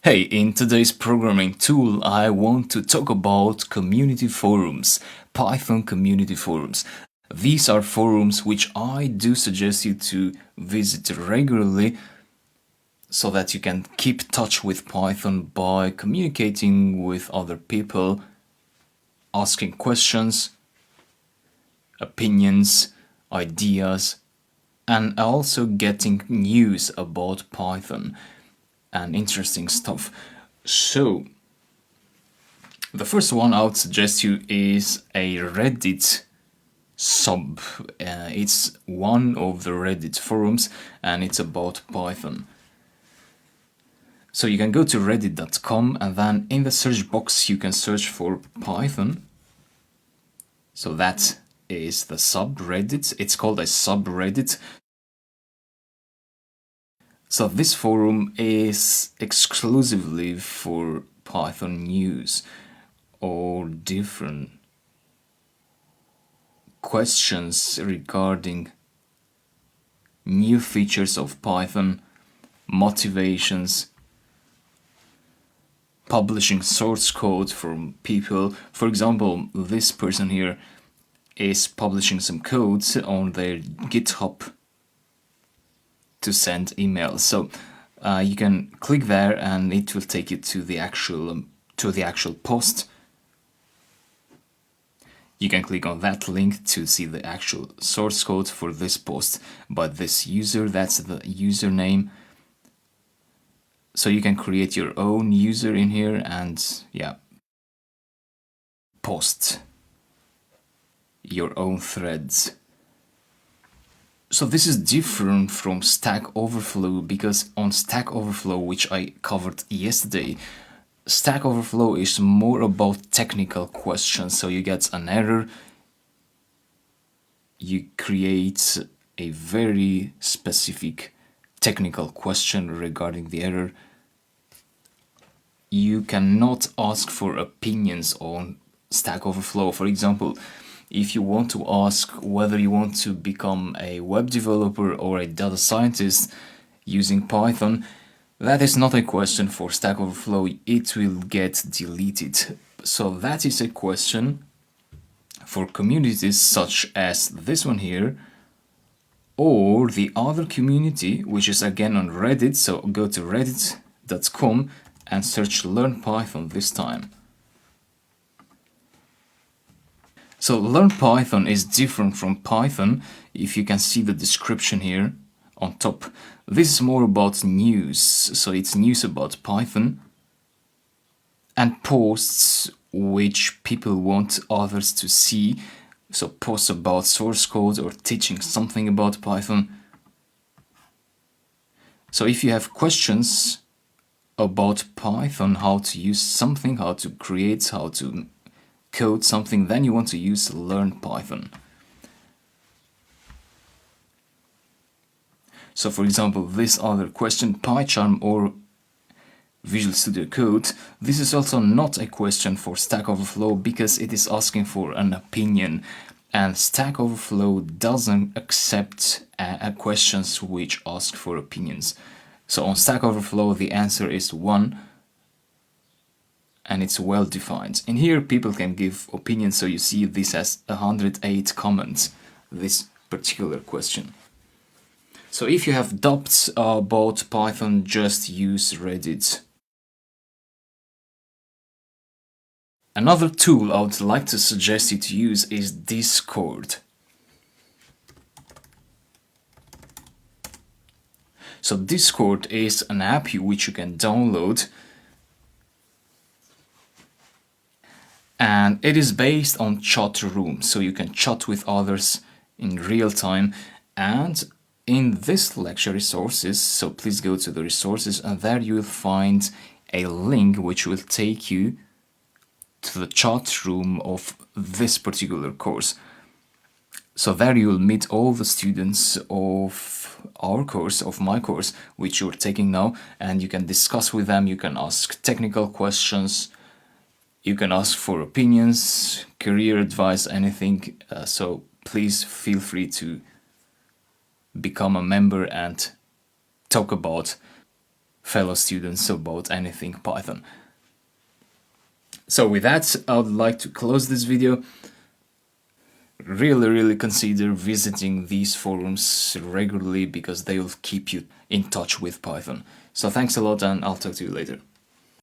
Hey, in today's programming tool, I want to talk about community forums, Python community forums. These are forums which I do suggest you to visit regularly so that you can keep touch with Python by communicating with other people, asking questions, opinions, ideas, and also getting news about Python and interesting stuff. So, the first one I would suggest you is a Reddit sub. It's one of the Reddit forums and it's about Python. So you can go to reddit.com and then in the search box you can search for Python. So that is the subreddit. It's called a subreddit. So this forum is exclusively for Python news or different questions regarding new features of Python, motivations, publishing source code from people. For example, this person here is publishing some codes on their GitHub to send emails. So you can click there and it will take you to the actual post. You can click on that link to see the actual source code for this post by this user. That's the username. So you can create your own user in here and post your own threads. So this is different from Stack Overflow because on Stack Overflow, which I covered yesterday, Stack Overflow is more about technical questions. So you get an error, you create a very specific technical question regarding the error. You cannot ask for opinions on Stack Overflow. For example, if you want to ask whether you want to become a web developer or a data scientist using Python, that is not a question for Stack Overflow. It will get deleted. So that is a question for communities such as this one here, or the other community, which is again on Reddit. So go to reddit.com and search Learn Python this time. So Learn Python is different from Python. If you can see the description here on top, this is more about news. So it's news about Python and posts which people want others to see. So posts about source code or teaching something about Python. So if you have questions about Python, how to use something, how to create, how to code something, then you want to use Learn Python. So for example, this other question, PyCharm or Visual Studio Code, this is also not a question for Stack Overflow because it is asking for an opinion, and Stack Overflow doesn't accept questions which ask for opinions. So on Stack Overflow the answer is 1 and it's well defined. In here people can give opinions, so you see this has 108 comments, this particular question. So if you have doubts about Python, just use Reddit. Another tool I would like to suggest you to use is Discord. So Discord is an app which you can download, and it is based on chat room, so you can chat with others in real time. And in this lecture resources, so please go to the resources and there you will find a link which will take you to the chat room of this particular course. So there you will meet all the students of our course, of my course, which you're taking now, and you can discuss with them, you can ask technical questions, you can ask for opinions, career advice, anything. So please feel free to become a member and talk about fellow students about anything Python. So with that, I would like to close this video. Really consider visiting these forums regularly because they will keep you in touch with Python. So thanks a lot, and I'll talk to you later.